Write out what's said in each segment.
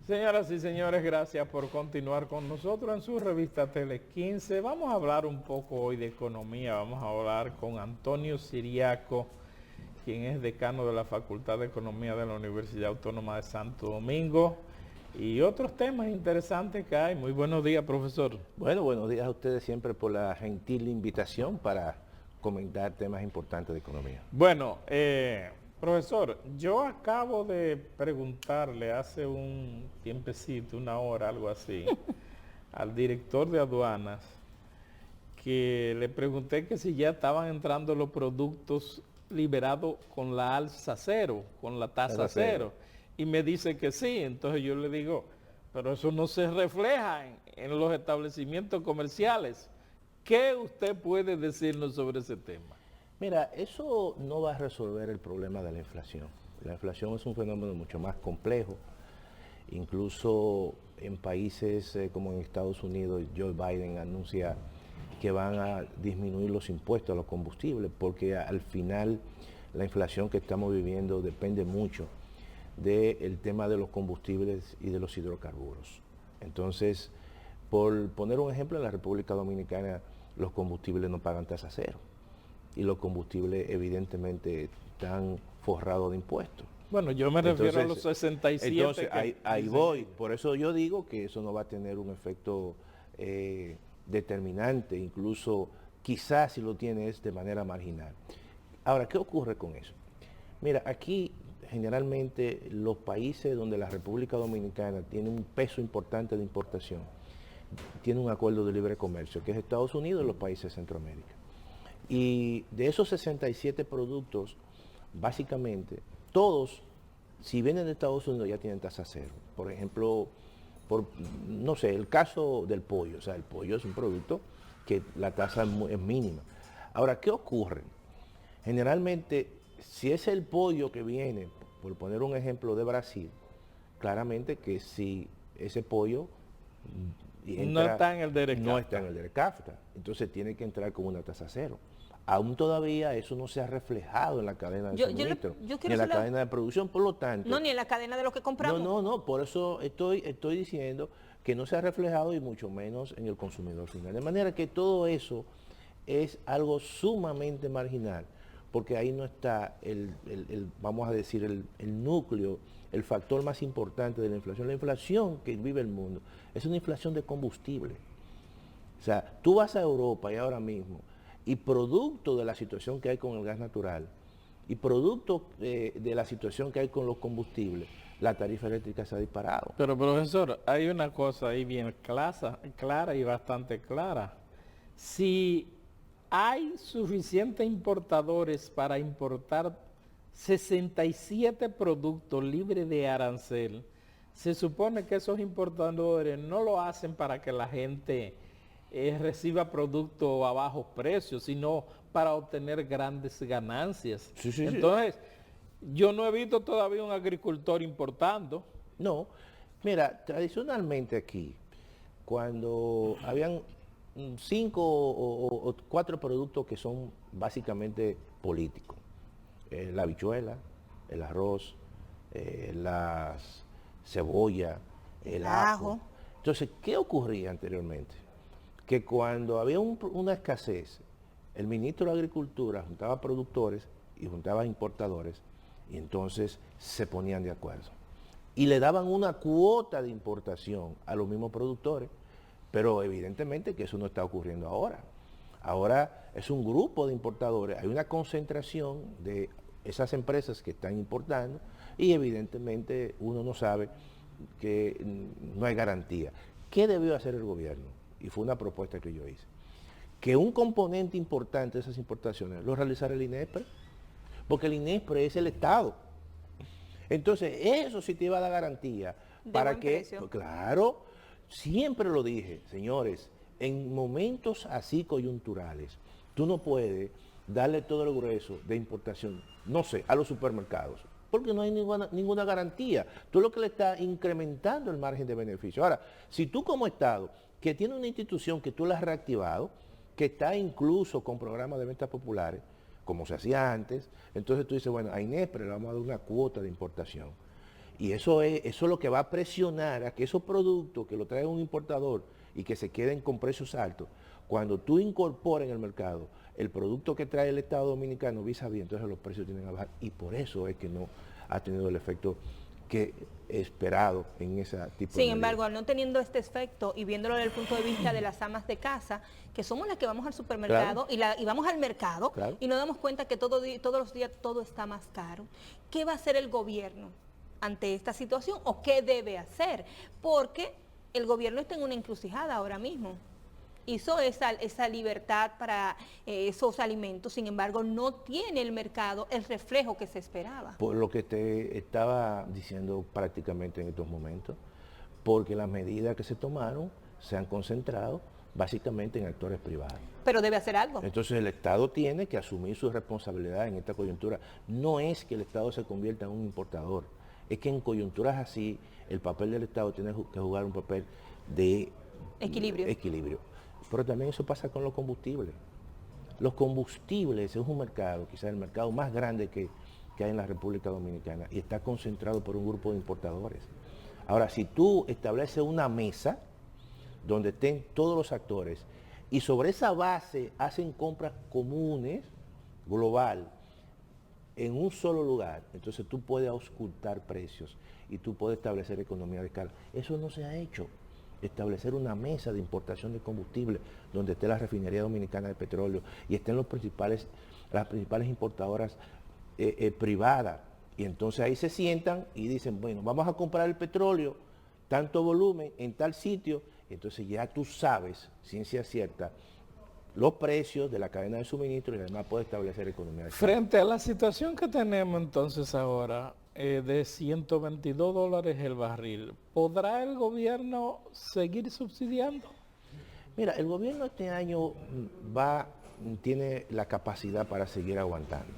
Señoras y señores, gracias por continuar con nosotros en su revista Tele 15. Vamos a hablar un poco hoy de economía. Vamos a hablar con Antonio Siriaco, quien es decano de la Facultad de Economía de la Universidad Autónoma de Santo Domingo, y otros temas interesantes que hay. Muy buenos días, profesor. Bueno, buenos días a ustedes siempre por la gentil invitación para comentar temas importantes de economía. Bueno, profesor, yo acabo de preguntarle hace un tiempecito, una hora, algo así, al director de aduanas, que le pregunté que si ya estaban entrando los productos liberados con la alza cero, con la tasa cero, y me dice que sí. Entonces yo le digo, pero eso no se refleja en los establecimientos comerciales. ¿Qué usted puede decirnos sobre ese tema? Mira, eso no va a resolver el problema de la inflación. La inflación es un fenómeno mucho más complejo. Incluso en países como en Estados Unidos, Joe Biden anuncia que van a disminuir los impuestos a los combustibles, porque al final la inflación que estamos viviendo depende mucho del tema de los combustibles y de los hidrocarburos. Entonces, por poner un ejemplo, en la República Dominicana los combustibles no pagan tasa cero y los combustibles evidentemente están forrados de impuestos. Bueno, yo me refiero a los 67. Entonces, ahí voy. Por eso yo digo que eso no va a tener un efecto determinante, incluso quizás si lo tiene es de manera marginal. Ahora, ¿qué ocurre con eso? Mira, aquí generalmente los países donde la República Dominicana tiene un peso importante de importación, tiene un acuerdo de libre comercio, que es Estados Unidos y los países de Centroamérica. Y de esos 67 productos, básicamente, todos, si vienen de Estados Unidos, ya tienen tasa cero. Por ejemplo, no sé, el caso del pollo. O sea, el pollo es un producto que la tasa es mínima. Ahora, ¿qué ocurre? Generalmente, si es el pollo que viene, por poner un ejemplo de Brasil, claramente que si ese pollo no está en el DERECAFTA. No está en el DERECAFTA. Entonces tiene que entrar con una tasa cero. Aún todavía eso no se ha reflejado en la cadena de suministro, ni en la cadena de producción, por lo tanto... No, ni en la cadena de lo que compramos. No, por eso estoy diciendo que no se ha reflejado y mucho menos en el consumidor final. De manera que todo eso es algo sumamente marginal, porque ahí no está vamos a decir, el núcleo, el factor más importante de la inflación. La inflación que vive el mundo es una inflación de combustible. O sea, tú vas a Europa y ahora mismo, y producto de la situación que hay con el gas natural, y producto de la situación que hay con los combustibles, la tarifa eléctrica se ha disparado. Pero profesor, hay una cosa ahí bien clara y bastante clara. Si hay suficientes importadores para importar 67 productos libres de arancel, se supone que esos importadores no lo hacen para que la gente reciba productos a bajos precios, sino para obtener grandes ganancias. Entonces, yo no he visto todavía un agricultor importando. No, mira, tradicionalmente aquí, cuando habían 5 o 4 productos que son básicamente políticos, la habichuela, el arroz, las cebolla, el ajo. Entonces, ¿qué ocurría anteriormente? Que cuando había una escasez, el ministro de Agricultura juntaba productores y juntaba importadores, y entonces se ponían de acuerdo. Y le daban una cuota de importación a los mismos productores, pero evidentemente que eso no está ocurriendo ahora. Ahora es un grupo de importadores, hay una concentración de esas empresas que están importando y evidentemente uno no sabe, que no hay garantía. ¿Qué debió hacer el gobierno? Y fue una propuesta que yo hice. Que un componente importante de esas importaciones lo realizara el INESPRE, porque el INESPRE es el Estado. Entonces, eso sí te iba a dar garantía para que, claro, siempre lo dije, señores, en momentos así coyunturales, tú no puedes darle todo el grueso de importación, no sé, a los supermercados, porque no hay ninguna garantía. Tú lo que le estás incrementando el margen de beneficio. Ahora, si tú como Estado, que tiene una institución que tú la has reactivado, que está incluso con programas de ventas populares, como se hacía antes, entonces tú dices, bueno, a INESPRE le vamos a dar una cuota de importación. Y eso es lo que va a presionar a que esos productos que lo trae un importador y que se queden con precios altos, cuando tú incorpores en el mercado el producto que trae el Estado Dominicano, vis a vis, entonces los precios tienen que bajar. Y por eso es que no ha tenido el efecto que esperado en ese tipo de Sin embargo, medidas. no teniendo este efecto y viéndolo desde el punto de vista de las amas de casa, que somos las que vamos al supermercado y vamos al mercado y nos damos cuenta que todos los días todo está más caro, ¿qué va a hacer el gobierno ante esta situación o qué debe hacer? Porque el gobierno está en una encrucijada ahora mismo. Hizo esa libertad para esos alimentos, sin embargo, no tiene el mercado el reflejo que se esperaba. Por lo que te estaba diciendo prácticamente en estos momentos, porque las medidas que se tomaron se han concentrado básicamente en actores privados. Pero debe hacer algo. Entonces el Estado tiene que asumir su responsabilidad en esta coyuntura. No es que el Estado se convierta en un importador, es que en coyunturas así el papel del Estado tiene que jugar un papel de equilibrio. Pero también eso pasa con los combustibles. Los combustibles es un mercado, quizás el mercado más grande que hay en la República Dominicana y está concentrado por un grupo de importadores. Ahora, si tú estableces una mesa donde estén todos los actores y sobre esa base hacen compras comunes, global, en un solo lugar, entonces tú puedes auscultar precios y tú puedes establecer economía de escala. Eso no se ha hecho. Establecer una mesa de importación de combustible donde esté la refinería dominicana de petróleo y estén las principales importadoras privadas. Y entonces ahí se sientan y dicen, bueno, vamos a comprar el petróleo, tanto volumen, en tal sitio. Entonces ya tú sabes, ciencia cierta, los precios de la cadena de suministro y además puedes establecer economía de escala. Frente a la situación que tenemos entonces ahora, de $122 el barril, ¿podrá el gobierno seguir subsidiando? Mira, el gobierno este año tiene la capacidad para seguir aguantando.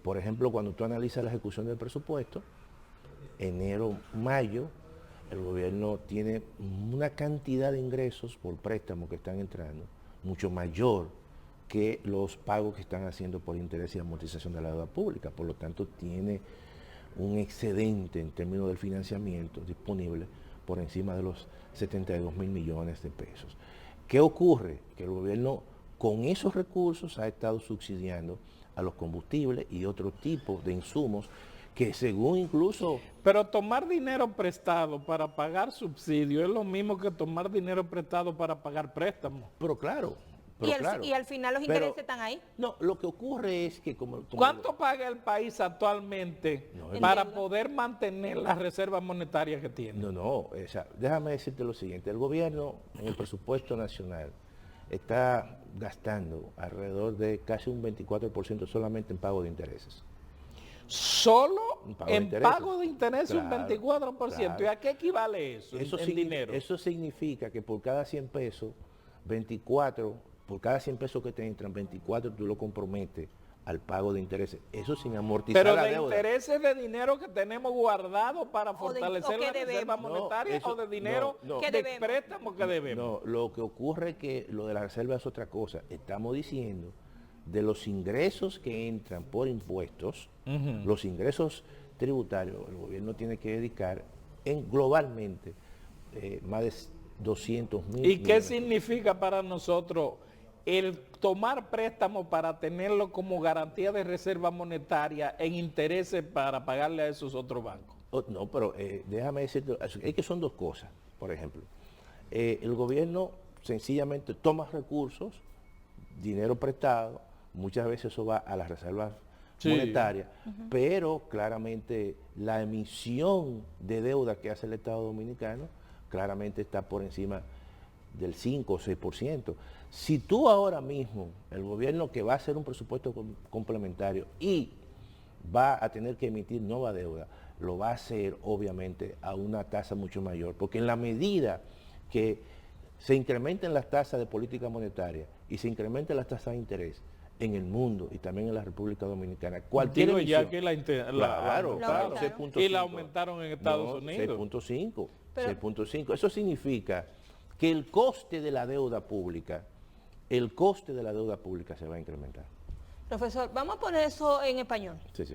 Por ejemplo, cuando tú analizas la ejecución del presupuesto, enero, mayo, el gobierno tiene una cantidad de ingresos por préstamos que están entrando, mucho mayor que los pagos que están haciendo por interés y amortización de la deuda pública. Por lo tanto, tiene un excedente en términos del financiamiento disponible por encima de los 72 mil millones de pesos. ¿Qué ocurre? Que el gobierno con esos recursos ha estado subsidiando a los combustibles y otros tipos de insumos que según incluso... Pero tomar dinero prestado para pagar subsidio es lo mismo que tomar dinero prestado para pagar préstamos. Pero claro. Y al final los intereses están ahí. No, lo que ocurre es que como ¿Cuánto paga el país actualmente para poder mantener las reservas monetarias que tiene? Déjame decirte lo siguiente. El gobierno en el presupuesto nacional está gastando alrededor de casi un 24% solamente en pago de intereses. ¿Solo en pago de intereses un 24%? Claro. ¿Y a qué equivale eso en dinero? Eso significa que por cada 100 pesos, 24... Por cada 100 pesos que te entran, 24 tú lo comprometes al pago de intereses. Eso sin amortizar la deuda. Pero de intereses de dinero que tenemos guardado para fortalecer la reserva monetaria o de dinero de préstamos que debemos. No, lo que ocurre es que lo de la reserva es otra cosa. Estamos diciendo de los ingresos que entran por impuestos, los ingresos tributarios, el gobierno tiene que dedicar globalmente más de 200 mil. ¿Y qué significa para nosotros el tomar préstamos para tenerlo como garantía de reserva monetaria en intereses para pagarle a esos otros bancos? No, pero déjame decirte, es que son dos cosas. Por ejemplo, el gobierno sencillamente toma recursos, dinero prestado, muchas veces eso va a las reservas monetarias, pero claramente la emisión de deuda que hace el Estado Dominicano claramente está por encima del 5 o 6%. Si tú ahora mismo, el gobierno que va a hacer un presupuesto complementario y va a tener que emitir nueva deuda, lo va a hacer obviamente a una tasa mucho mayor, porque en la medida que se incrementen las tasas de política monetaria y se incrementen las tasas de interés en el mundo y también en la República Dominicana, cualquier emisión, ya que claro, 6.5. Y la aumentaron en Estados Unidos. 6.5. Eso significa que el coste de la deuda pública se va a incrementar. Profesor, vamos a poner eso en español. Sí.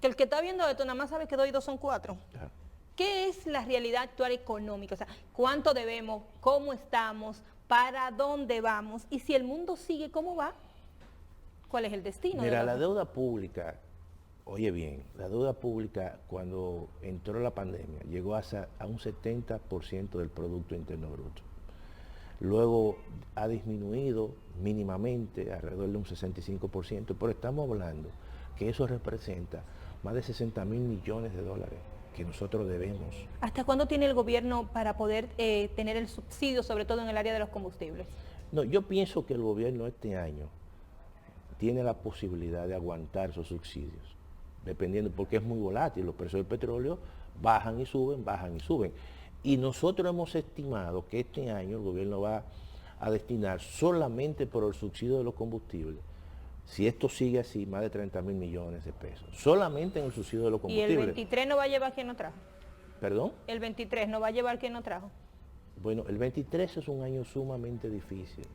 Que el que está viendo esto nada más sabe que 2 y 2 son 4. Claro. ¿Qué es la realidad actual económica? O sea, ¿cuánto debemos? ¿Cómo estamos? ¿Para dónde vamos? Y si el mundo sigue como va, ¿cuál es el destino? Mira, la deuda pública, oye bien, la deuda pública cuando entró la pandemia llegó a un 70% del Producto Interno Bruto. Luego ha disminuido mínimamente, alrededor de un 65%, pero estamos hablando que eso representa más de 60.000 millones de dólares que nosotros debemos. ¿Hasta cuándo tiene el gobierno para poder tener el subsidio, sobre todo en el área de los combustibles? No, yo pienso que el gobierno este año tiene la posibilidad de aguantar esos subsidios, dependiendo, porque es muy volátil, los precios del petróleo bajan y suben, bajan y suben. Y nosotros hemos estimado que este año el gobierno va a destinar solamente por el subsidio de los combustibles, si esto sigue así, más de 30.000 millones de pesos, solamente en el subsidio de los ¿Y combustibles. el 23 no va a llevar quien no trajo? ¿Perdón? ¿El 23 no va a llevar quien no trajo? Bueno, el 23 es un año sumamente difícil.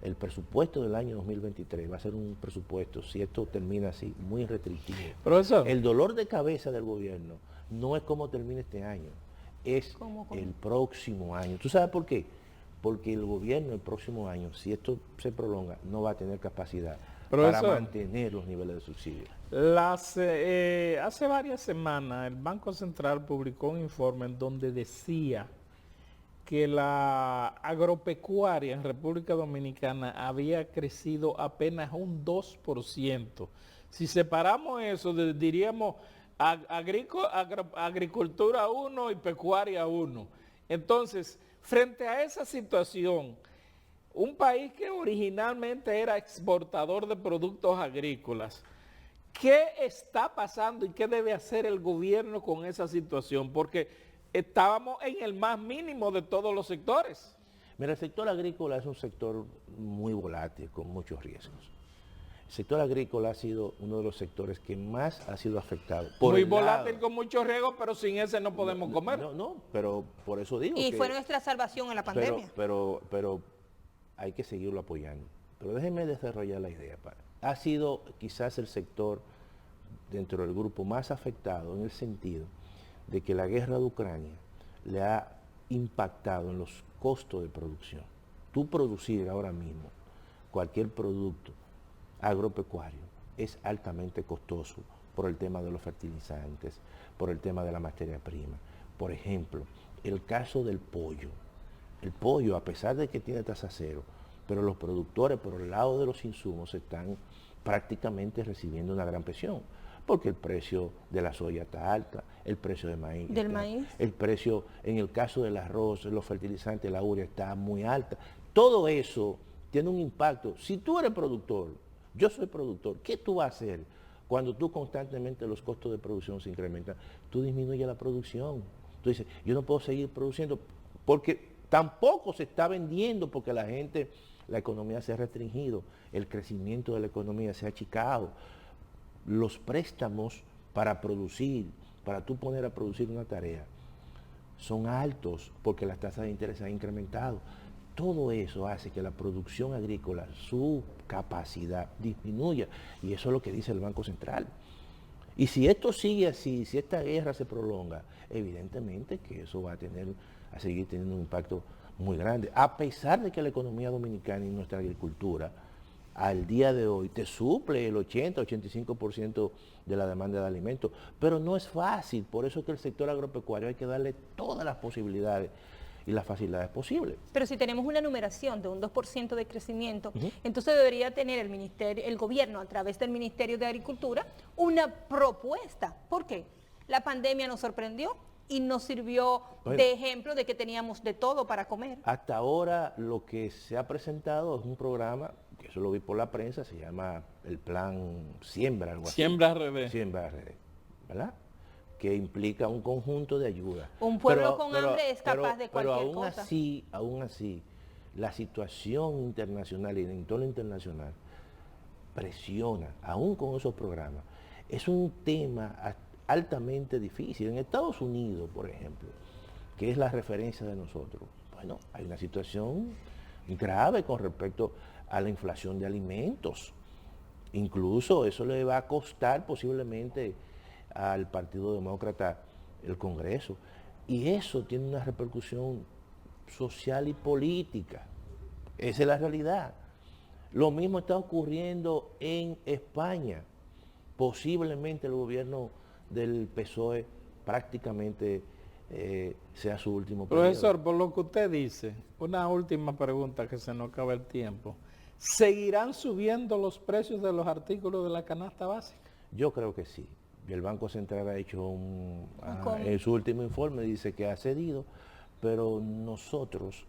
El presupuesto del año 2023 va a ser un presupuesto, si esto termina así, muy restrictivo. Profesor. El dolor de cabeza del gobierno no es cómo termina este año, es ¿Cómo? el próximo año. ¿Tú sabes por qué? Porque el gobierno el próximo año, si esto se prolonga, no va a tener capacidad para mantener los niveles de subsidio. Hace varias semanas el Banco Central publicó un informe en donde decía que la agropecuaria en República Dominicana había crecido apenas un 2%. Si separamos eso, diríamos agricultura 1 y pecuaria 1. Entonces, frente a esa situación, un país que originalmente era exportador de productos agrícolas, ¿qué está pasando y qué debe hacer el gobierno con esa situación? Porque estábamos en el más mínimo de todos los sectores. Mira, el sector agrícola es un sector muy volátil, con muchos riesgos. El sector agrícola ha sido uno de los sectores que más ha sido afectado. Muy volátil, con muchos riesgos, pero sin ese no podemos comer. No, pero por eso digo y fue nuestra salvación en la pandemia. Pero hay que seguirlo apoyando. Pero déjenme desarrollar la idea. Ha sido quizás el sector dentro del grupo más afectado en el sentido de que la guerra de Ucrania le ha impactado en los costos de producción. Tú producir ahora mismo cualquier producto agropecuario es altamente costoso por el tema de los fertilizantes, por el tema de la materia prima. Por ejemplo, el caso del pollo. El pollo, a pesar de que tiene tasa cero, pero los productores por el lado de los insumos están prácticamente recibiendo una gran presión, porque el precio de la soya está alta, el precio del maíz, el precio, en el caso del arroz, los fertilizantes, la urea está muy alta. Todo eso tiene un impacto. Si tú eres productor, yo soy productor, ¿qué tú vas a hacer cuando tú constantemente los costos de producción se incrementan? Tú disminuyes la producción. Tú dices, yo no puedo seguir produciendo porque tampoco se está vendiendo, porque la economía se ha restringido, el crecimiento de la economía se ha achicado. Los préstamos para producir, para tú poner a producir una tarea, son altos porque las tasas de interés se han incrementado. Todo eso hace que la producción agrícola, su capacidad disminuya, y eso es lo que dice el Banco Central. Y si esto sigue así, si esta guerra se prolonga, evidentemente que eso va a seguir teniendo un impacto muy grande, a pesar de que la economía dominicana y nuestra agricultura al día de hoy te suple el 80-85% de la demanda de alimentos, pero no es fácil. Por eso es que el sector agropecuario hay que darle todas las posibilidades y las facilidades posibles. Pero si tenemos una numeración de un 2% de crecimiento, entonces debería tener el gobierno a través del Ministerio de Agricultura una propuesta. ¿Por qué? La pandemia nos sorprendió y nos sirvió de ejemplo de que teníamos de todo para comer. Hasta ahora lo que se ha presentado es un programa, que eso lo vi por la prensa, se llama el Plan Siembra, algo así. Siembra RD. Siembra RD, ¿verdad? Que implica un conjunto de ayudas. Un pueblo con hambre es capaz de cualquier cosa. Pero aún así, la situación internacional y el entorno internacional presiona, aún con esos programas. Es un tema altamente difícil. En Estados Unidos, por ejemplo, que es la referencia de nosotros, bueno, hay una situación grave con respecto a la inflación de alimentos. Incluso eso le va a costar posiblemente al Partido Demócrata el Congreso. Y eso tiene una repercusión social y política. Esa es la realidad. Lo mismo está ocurriendo en España. Posiblemente el gobierno del PSOE prácticamente sea su último periodo. Profesor, por lo que usted dice, una última pregunta que se nos acaba el tiempo. ¿Seguirán subiendo los precios de los artículos de la canasta básica? Yo creo que sí. El Banco Central ha hecho en su último informe dice que ha cedido, pero nosotros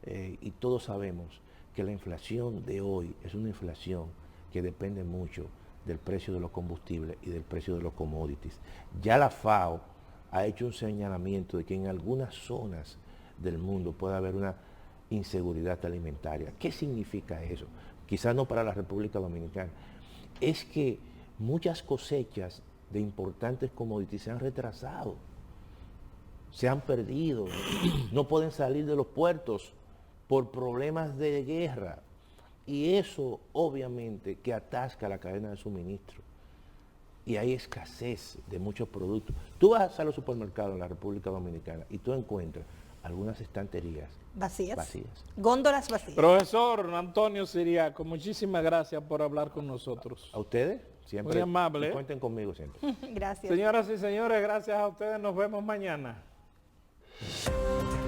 y todos sabemos que la inflación de hoy es una inflación que depende mucho del precio de los combustibles y del precio de los commodities. Ya la FAO ha hecho un señalamiento de que en algunas zonas del mundo puede haber una inseguridad alimentaria. ¿Qué significa eso? Quizás no para la República Dominicana. Es que muchas cosechas de importantes commodities se han retrasado, se han perdido, no pueden salir de los puertos por problemas de guerra. Y eso obviamente que atasca la cadena de suministro. Y hay escasez de muchos productos. Tú vas a los supermercados en la República Dominicana y tú encuentras algunas estanterías vacías. Góndolas vacías. Profesor Antonio Siriaco, muchísimas gracias por hablar con nosotros. A ustedes, siempre. Muy amable. Cuenten conmigo siempre. Gracias. Señoras y señores, gracias a ustedes. Nos vemos mañana.